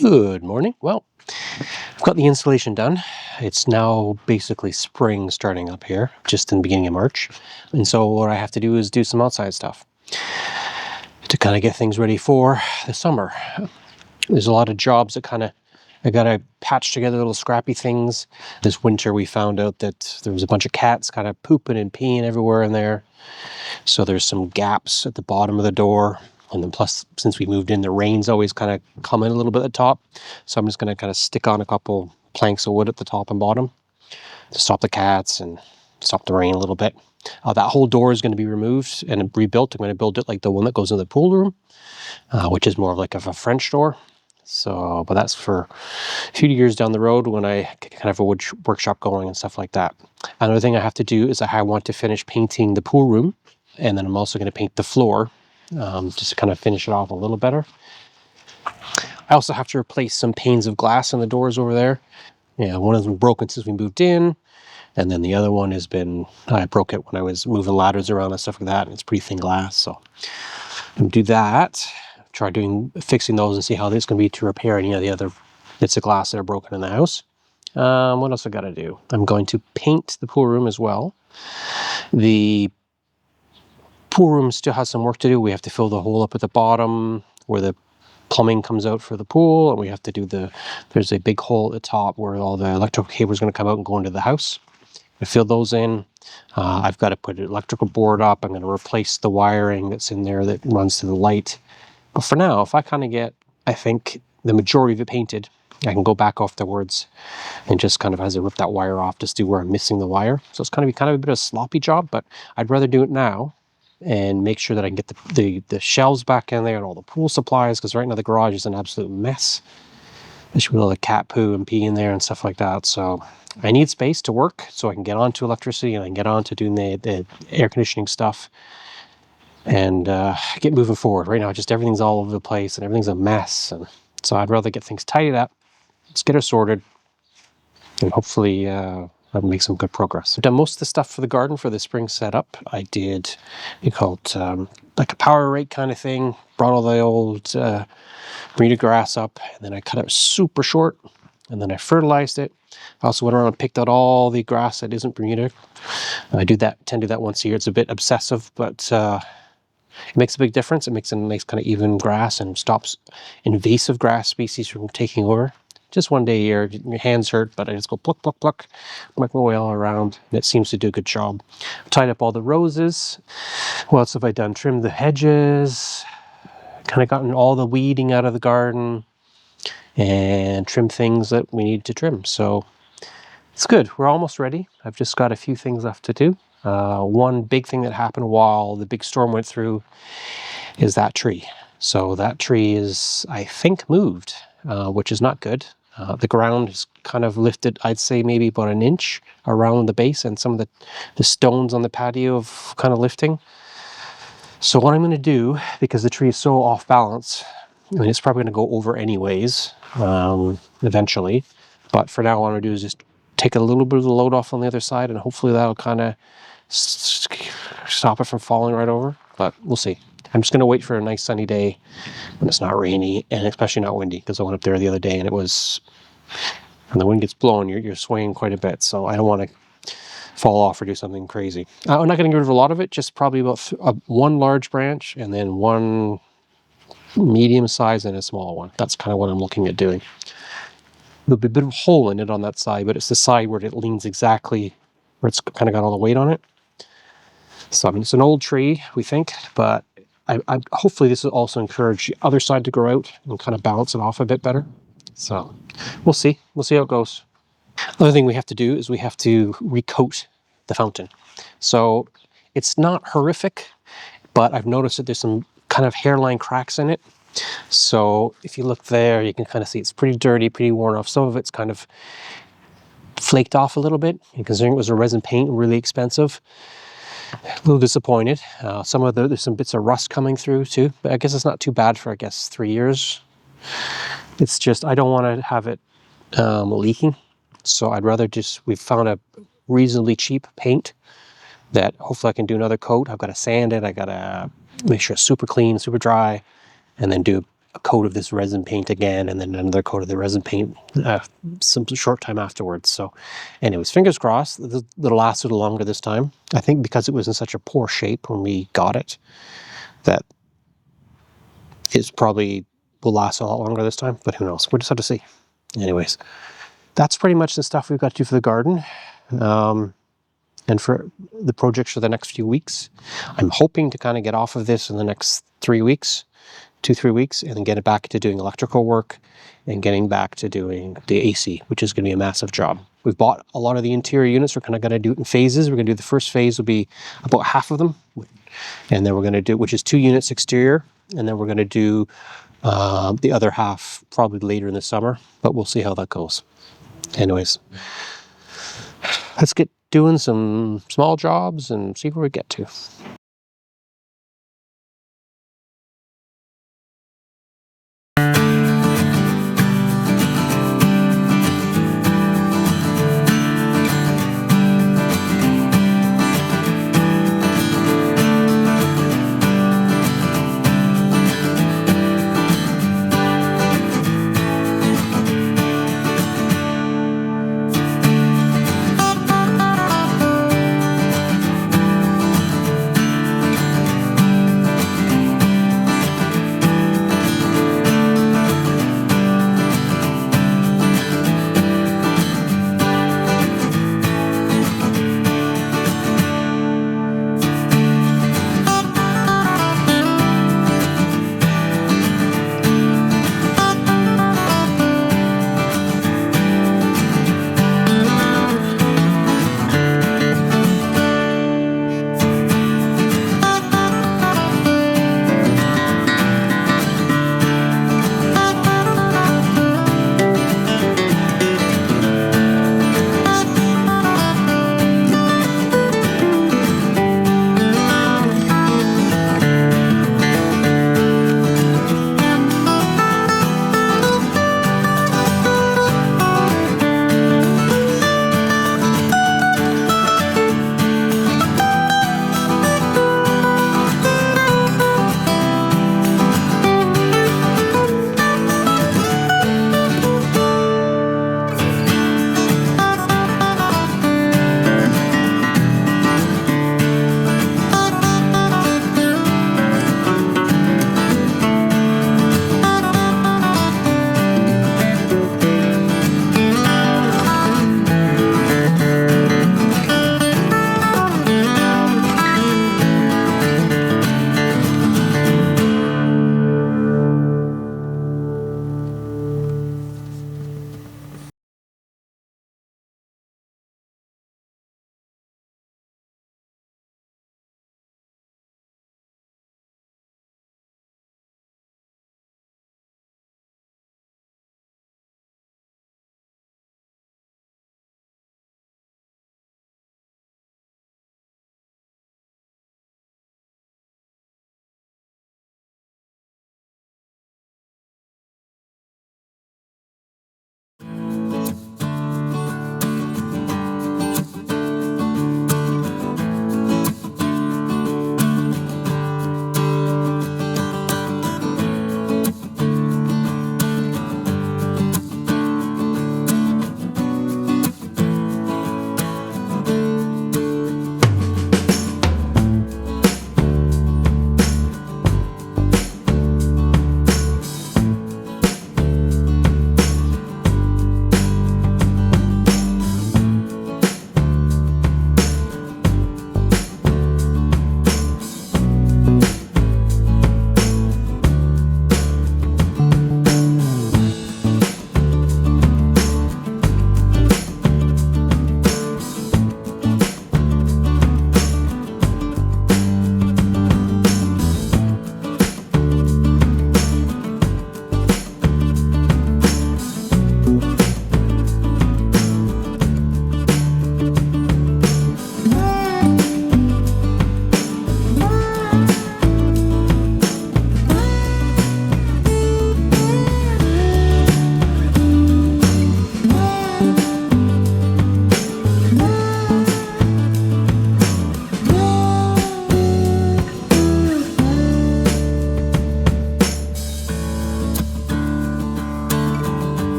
Good morning. Well, I've got the installation done. It's now basically spring starting up here, just in the beginning of March. And so what I have to do is do some outside stuff to kind of get things ready for the summer. There's a lot of jobs that I gotta patch together little scrappy things. This winter we found out that there was a bunch of cats kind of pooping and peeing everywhere in there. So there's some gaps at the bottom of the door. And then plus, since we moved in, the rain's always kind of come in a little bit at the top. So I'm just going to kind of stick on a couple planks of wood at the top and bottom to stop the cats and stop the rain a little bit. That whole door is going to be removed and rebuilt. I'm going to build it like the one that goes in the pool room, which is more of like a French door. So, but that's for a few years down the road when I kind of have a wood workshop going and stuff like that. Another thing I have to do is I want to finish painting the pool room, and then I'm also going to paint the floor, just to kind of finish it off a little better. I also have to replace some panes of glass in the doors over there. Yeah, one of them broken since we moved in, and then the other one has been, I broke it when I was moving ladders around and stuff like that, and it's pretty thin glass, so I'm going to do that. Try fixing those and see how this is going to be to repair any of the other bits of glass that are broken in the house. What else I got to do? I'm going to paint the pool room as well. The pool room still has some work to do. We have to fill the hole up at the bottom where the plumbing comes out for the pool, and we have to do there's a big hole at the top where all the electrical cables are going to come out and go into the house. I fill those in. I've got to put an electrical board up. I'm going to replace the wiring that's in there that runs to the light. But for now, if I kind of get, I think, the majority of it painted, I can go back afterwards and just kind of, as I rip that wire off, just do where I'm missing the wire. So it's kind of a bit of a sloppy job, but I'd rather do it now and make sure that I can get the shelves back in there and all the pool supplies, because right now the garage is an absolute mess. Especially with all the cat poo and pee in there and stuff like that. So I need space to work so I can get onto electricity and I can get on to doing the air conditioning stuff and get moving forward. Right now, just everything's all over the place and everything's a mess. And so I'd rather get things tidied up, let's get her sorted, and hopefully I'll make some good progress. I've done most of the stuff for the garden for the spring setup. I did, like a power rake kind of thing, brought all the old Bermuda grass up, and then I cut it super short, and then I fertilized it. I also went around and picked out all the grass that isn't Bermuda. I tend to do that once a year. It's a bit obsessive, but it makes a big difference. It makes a nice kind of even grass and stops invasive grass species from taking over. Just one day a year, your hands hurt, but I just go pluck, pluck, pluck, make my way all around, and it seems to do a good job. I've tied up all the roses. What else have I done? Trimmed the hedges, kind of gotten all the weeding out of the garden, and trimmed things that we need to trim. So it's good. We're almost ready. I've just got a few things left to do. One big thing that happened while the big storm went through is that tree. So that tree is, I think, moved, which is not good. The ground is kind of lifted, I'd say maybe about an inch around the base, and some of the stones on the patio have kind of lifting. So what I'm going to do, because the tree is so off balance, I mean, it's probably going to go over anyways, eventually. But for now, what I'm going to do is just take a little bit of the load off on the other side, and hopefully that'll kind of stop it from falling right over. But we'll see. I'm just going to wait for a nice sunny day when it's not rainy and especially not windy, because I went up there the other day and when the wind gets blowing, you're swaying quite a bit. So I don't want to fall off or do something crazy. I'm not going to get rid of a lot of it, just probably about one large branch and then one medium size and a small one. That's kind of what I'm looking at doing. There'll be a bit of a hole in it on that side, but it's the side where it leans exactly, where it's kind of got all the weight on it. So I mean, it's an old tree, we think, but I hopefully this will also encourage the other side to grow out and kind of balance it off a bit better. So we'll see. We'll see how it goes. Another thing we have to do is we have to recoat the fountain. So it's not horrific, but I've noticed that there's some kind of hairline cracks in it. So if you look there, you can kind of see it's pretty dirty, pretty worn off. Some of it's kind of flaked off a little bit, and considering it was a resin paint, really expensive. A little disappointed. There's some bits of rust coming through too, but I guess it's not too bad for, 3 years. It's just, I don't want to have it leaking. So I'd rather we've found a reasonably cheap paint that hopefully I can do another coat. I've got to sand it. I got to make sure it's super clean, super dry, and then do a coat of this resin paint again, and then another coat of the resin paint some short time afterwards. So anyways, fingers crossed that'll last a little longer this time. I think because it was in such a poor shape when we got it, that it's probably will last a lot longer this time, but who knows? We'll just have to see. Anyways, that's pretty much the stuff we've got to do for the garden. And for the projects for the next few weeks. I'm hoping to kind of get off of this in the next 3 weeks, 2-3 weeks, and then get it back to doing electrical work and getting back to doing the AC, which is going to be a massive job. We've bought a lot of the interior units. We're kind of going to do it in phases. We're going to do the first phase will be about half of them, and then we're going to do, which is 2 units exterior, and then we're going to do the other half probably later in the summer, but we'll see how that goes. Anyways, let's get doing some small jobs and see where we get to.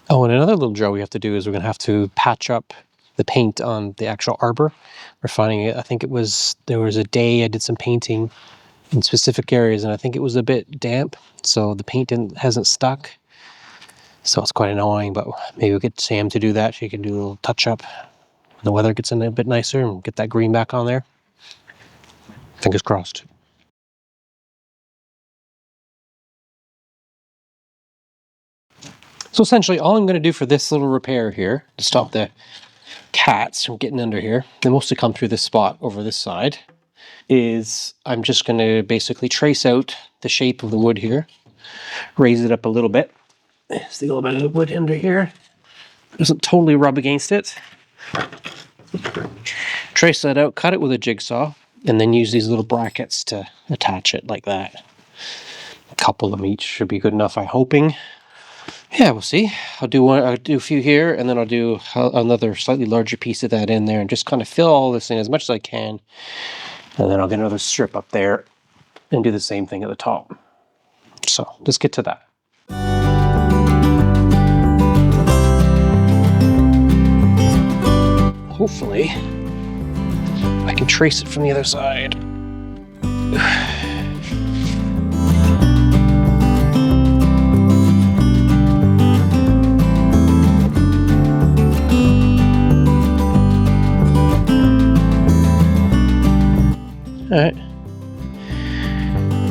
Oh, and another little job we have to do is we're going to have to patch up the paint on the actual arbor. We're finding it, I think it was, there was a day I did some painting in specific areas and I think it was a bit damp, so the paint hasn't stuck. So it's quite annoying, but maybe we'll get Sam to do that. She can do a little touch up when the weather gets in a bit nicer and get that green back on there. Fingers crossed. So essentially all I'm going to do for this little repair here, to stop the cats from getting under here, they mostly come through this spot over this side, is I'm just going to basically trace out the shape of the wood here, raise it up a little bit. Stick a little bit of wood under here. Doesn't totally rub against it. Trace that out, cut it with a jigsaw, and then use these little brackets to attach it like that. A couple of them each should be good enough, I'm hoping. Yeah, we'll see. I'll do a few here, and then I'll do another slightly larger piece of that in there, and just kind of fill all this in as much as I can. And then I'll get another strip up there and do the same thing at the top. So let's get to that. Hopefully, I can trace it from the other side. Alright,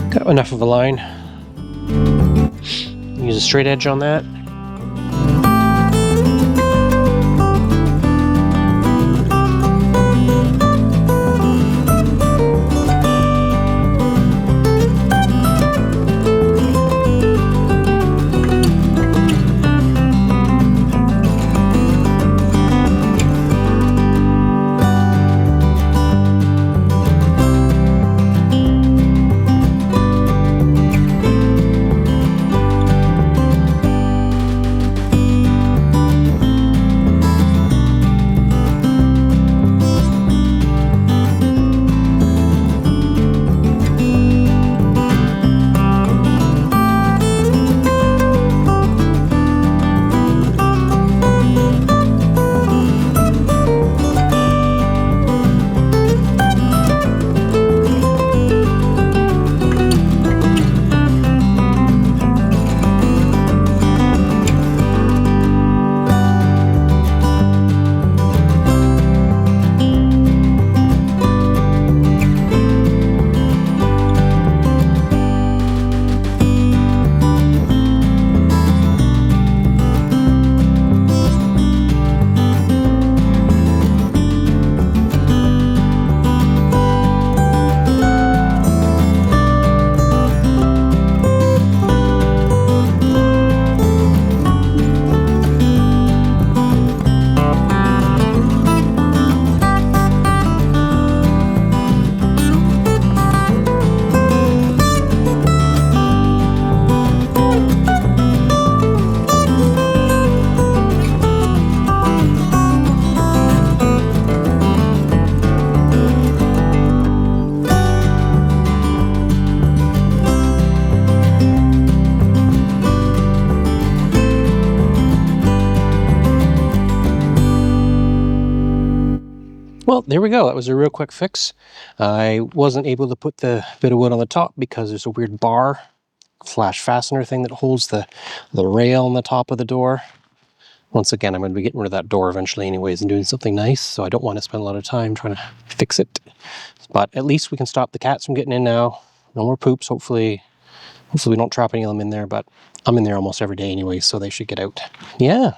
got enough of a line. Use a straight edge on that. Well, there we go. That was a real quick fix. I wasn't able to put the bit of wood on the top because there's a weird bar slash fastener thing that holds the rail on the top of the door. Once again, I'm going to be getting rid of that door eventually anyways and doing something nice, so I don't want to spend a lot of time trying to fix it. But at least we can stop the cats from getting in now. No more poops, hopefully we don't trap any of them in there, but I'm in there almost every day anyway, so they should get out. Yeah,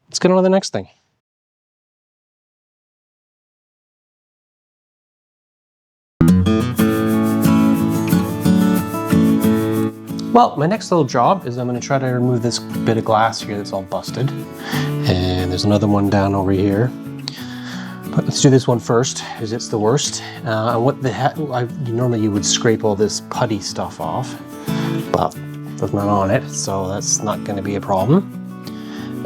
let's get on to the next thing. Well, my next little job is I'm going to try to remove this bit of glass here that's all busted. And there's another one down over here. But let's do this one first, because it's the worst. Normally you would scrape all this putty stuff off, but there's none on it, so that's not going to be a problem.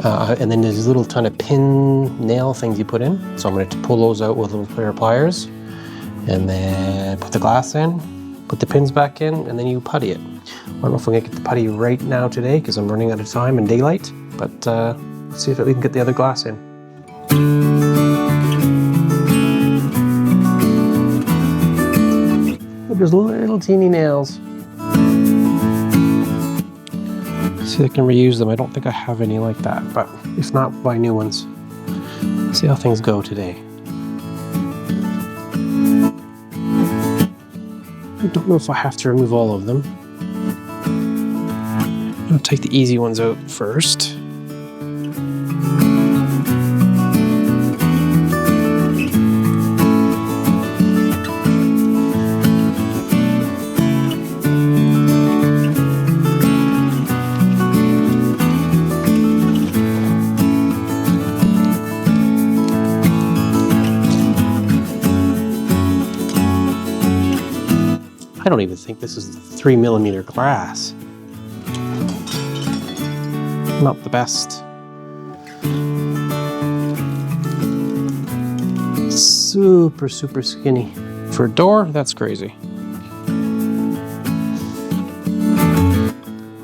And then there's little kind of pin nail things you put in. So I'm going to pull those out with a little pair of pliers, and then put the glass in, put the pins back in, and then you putty it. I don't know if I'm going to get the putty right now today because I'm running out of time and daylight, but Let's see if we can get the other glass in. Look, there's little teeny nails. See if I can reuse them. I don't think I have any like that, but if not, buy new ones. See how things go today. I don't know if I have to remove all of them. I'll take the easy ones out first. I don't even think this is 3mm glass. Not the best. Super skinny. For a door, that's crazy.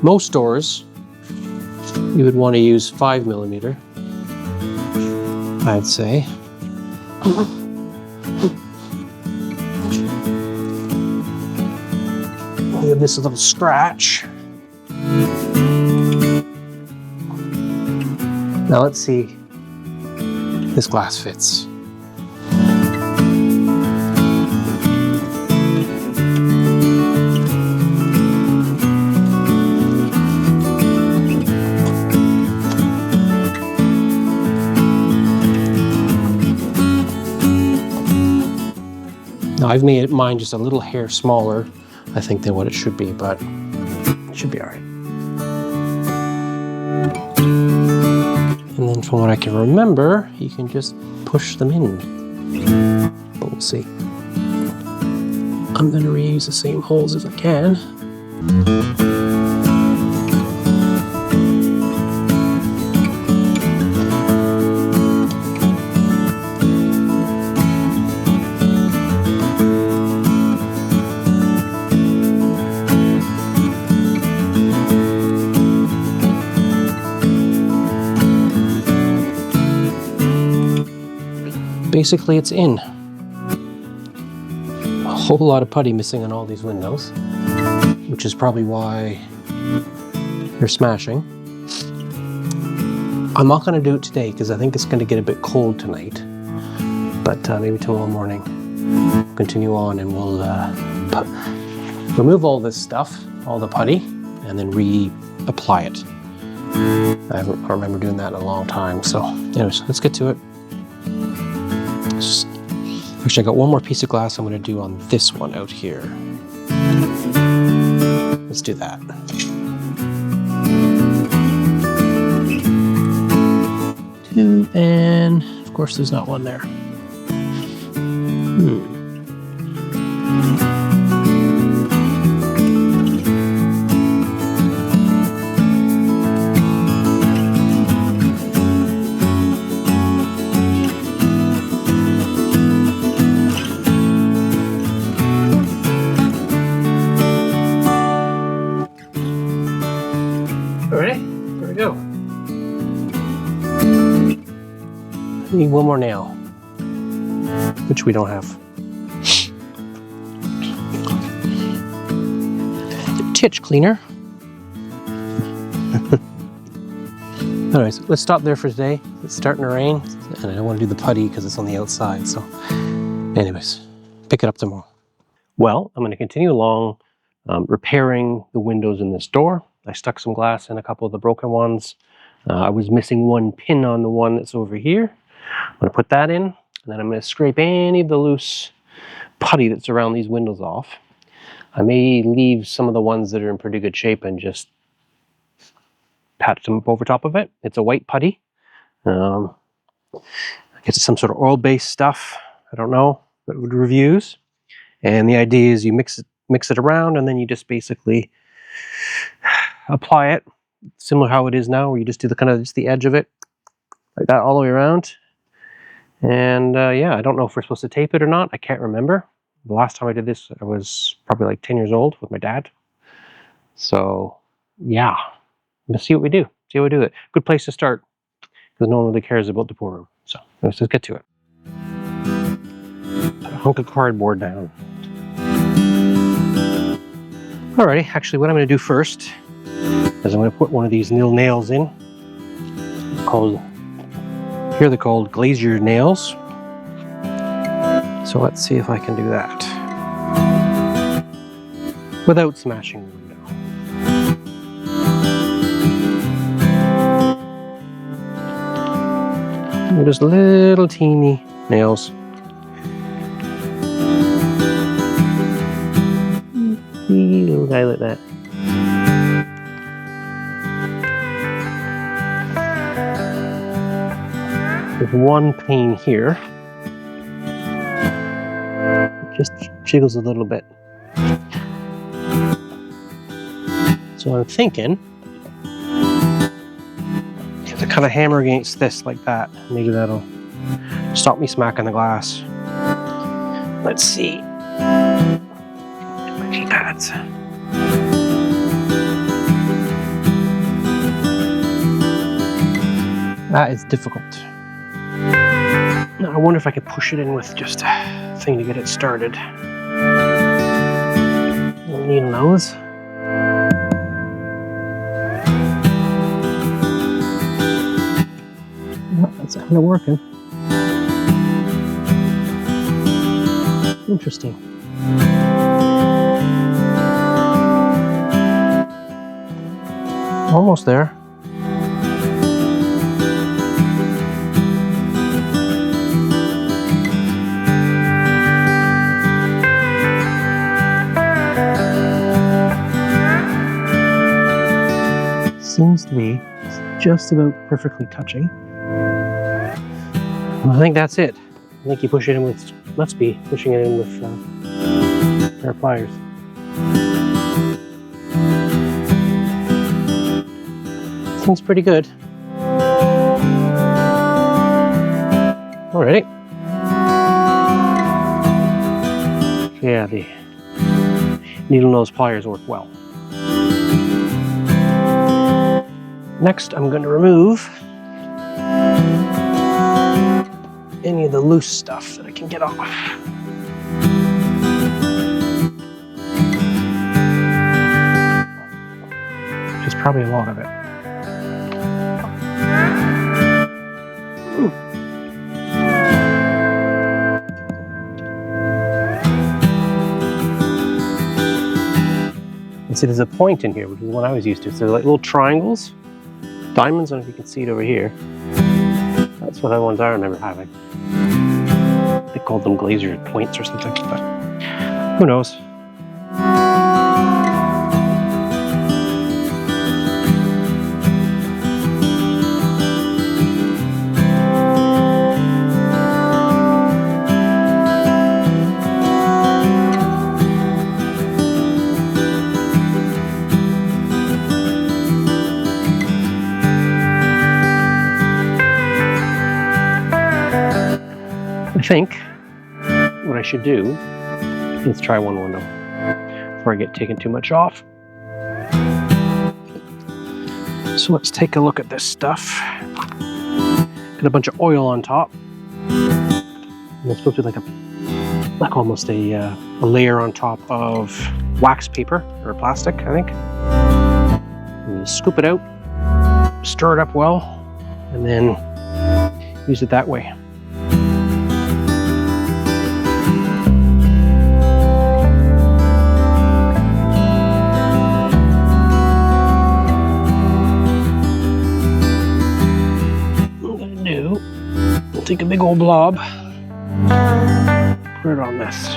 Most doors, you would want to use 5mm, I'd say. We have this little scratch. Now let's see if this glass fits. Now I've made mine just a little hair smaller, I think, than what it should be, but it should be all right. And then from what I can remember, you can just push them in. But we'll see. I'm going to reuse the same holes as I can. Basically, it's in. A whole lot of putty missing on all these windows, which is probably why they're smashing. I'm not going to do it today because I think it's going to get a bit cold tonight, but maybe tomorrow morning continue on and we'll remove all this stuff, all the putty, and then reapply it. I don't remember doing that in a long time, so anyways, let's get to it. Actually, I got one more piece of glass I'm going to do on this one out here. Let's do that. Two, and of course there's not one there. Need one more nail, which we don't have. Titch cleaner. Anyways, let's stop there for today. It's starting to rain, and I don't want to do the putty because it's on the outside. So, anyways, pick it up tomorrow. Well, I'm going to continue along repairing the windows in this door. I stuck some glass in a couple of the broken ones. I was missing one pin on the one that's over here. I'm going to put that in, and then I'm going to scrape any of the loose putty that's around these windows off. I may leave some of the ones that are in pretty good shape and just patch them up over top of it. It's a white putty. I guess it's some sort of oil-based stuff. I don't know, but with reviews. And the idea is you mix it around, and then you just basically apply it, similar how it is now, where you just do the just the edge of it, like that all the way around. And yeah, I don't know if we're supposed to tape it or not. I can't remember. The last time I did this, I was probably like 10 years old with my dad. So yeah, let's see what we do. See how we do it. Good place to start. because no one really cares about the pool room. So let's just get to it. Put a hunk of cardboard down. Alrighty, actually what I'm going to do first is I'm going to put one of these little nails in. Here they're called glazier nails. So let's see if I can do that without smashing the window. They're just little teeny nails. Wee little guy like that. There's one pane here. It just jiggles a little bit. So I'm thinking to kind of hammer against this like that. Maybe that'll stop me smacking the glass. Let's see. My knee pads. That is difficult. Now I wonder if I could push it in with just a thing to get it started. Don't need those. That's kind of working. Interesting. Almost there. Seems to be just about perfectly touching. I think that's it. I think you push it in with, must be pushing it in with a pair of pliers. Seems pretty good. Alrighty. Yeah, the needle nose pliers work well. Next, I'm going to remove any of the loose stuff that I can get off. Which is probably a lot of it. And see, there's a point in here, which is what I was used to. So they're like little triangles. Diamonds, I don't know if you can see it over here. That's what the ones I remember having. They called them glazier points or something, but who knows? I think what I should do is try one window before I get taken too much off. So let's take a look at this stuff. Got a bunch of oil on top. And it's supposed to be like almost a layer on top of wax paper or plastic, I think. And you scoop it out, stir it up well, and then use it that way. Take a big old blob, put it on this.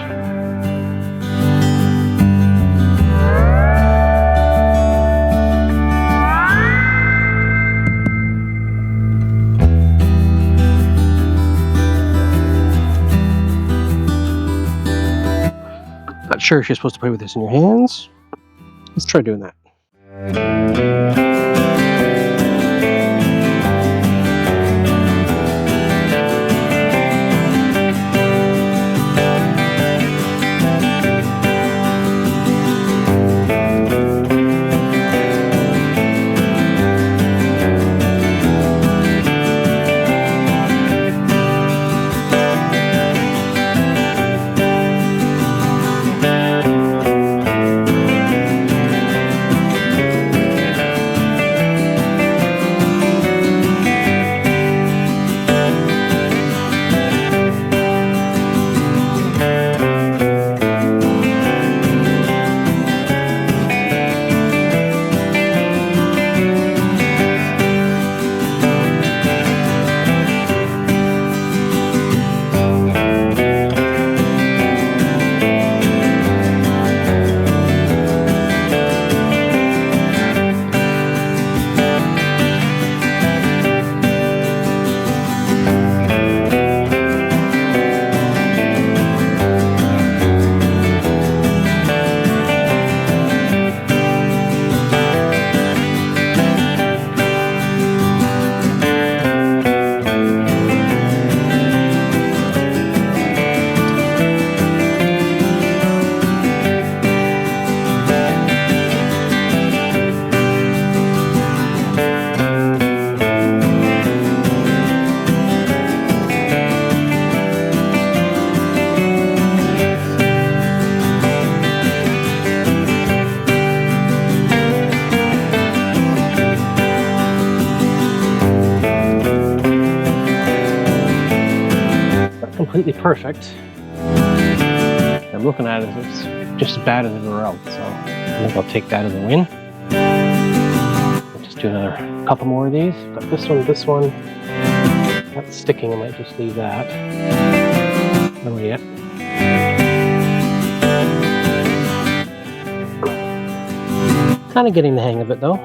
Not sure if you're supposed to play with this in your hands. Let's try doing that. completely perfect. I'm looking at it, it's just as bad as everywhere else, so I think I'll take that as a win. I'll just do another couple more of these. Got this one. That's sticking, I might just leave that. Not yet. Kind of getting the hang of it though.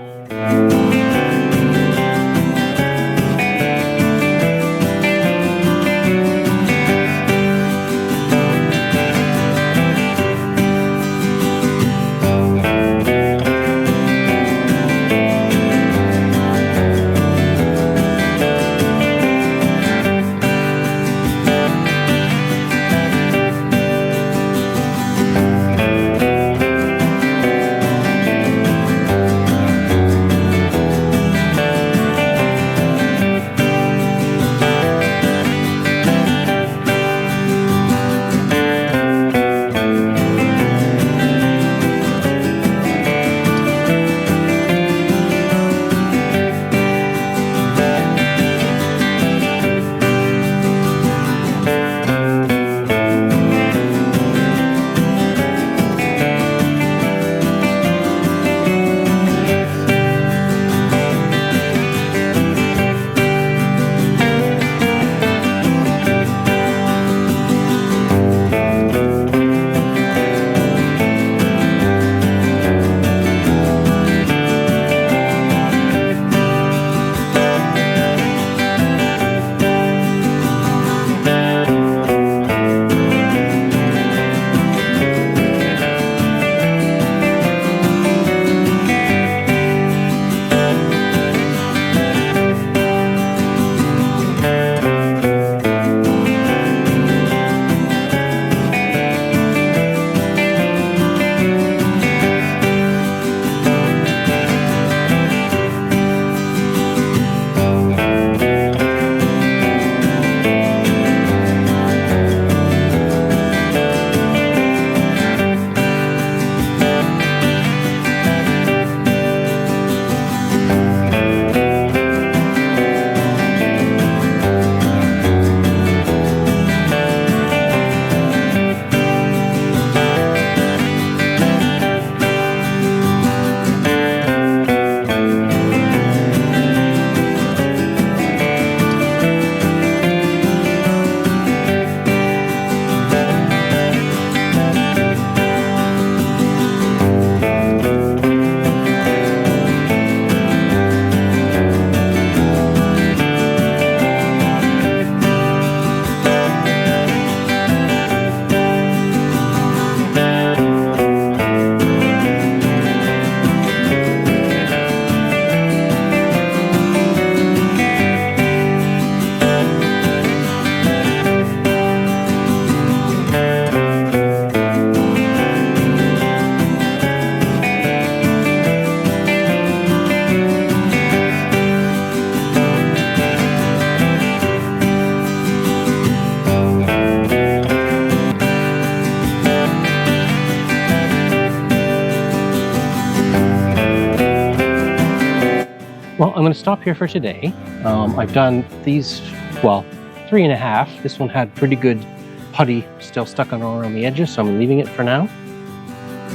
Well, I'm going to stop here for today. I've done these, well, 3.5. This one had pretty good putty still stuck on around the edges, so I'm leaving it for now.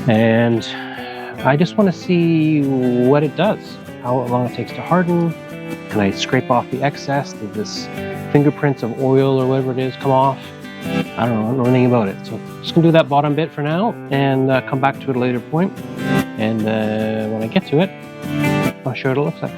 And I just want to see what it does, how long it takes to harden. Can I scrape off the excess? Did this fingerprints of oil or whatever it is come off? I don't know anything about it. So just gonna do that bottom bit for now and come back to it at a later point. And when I get to it, I'll show you what it looks like.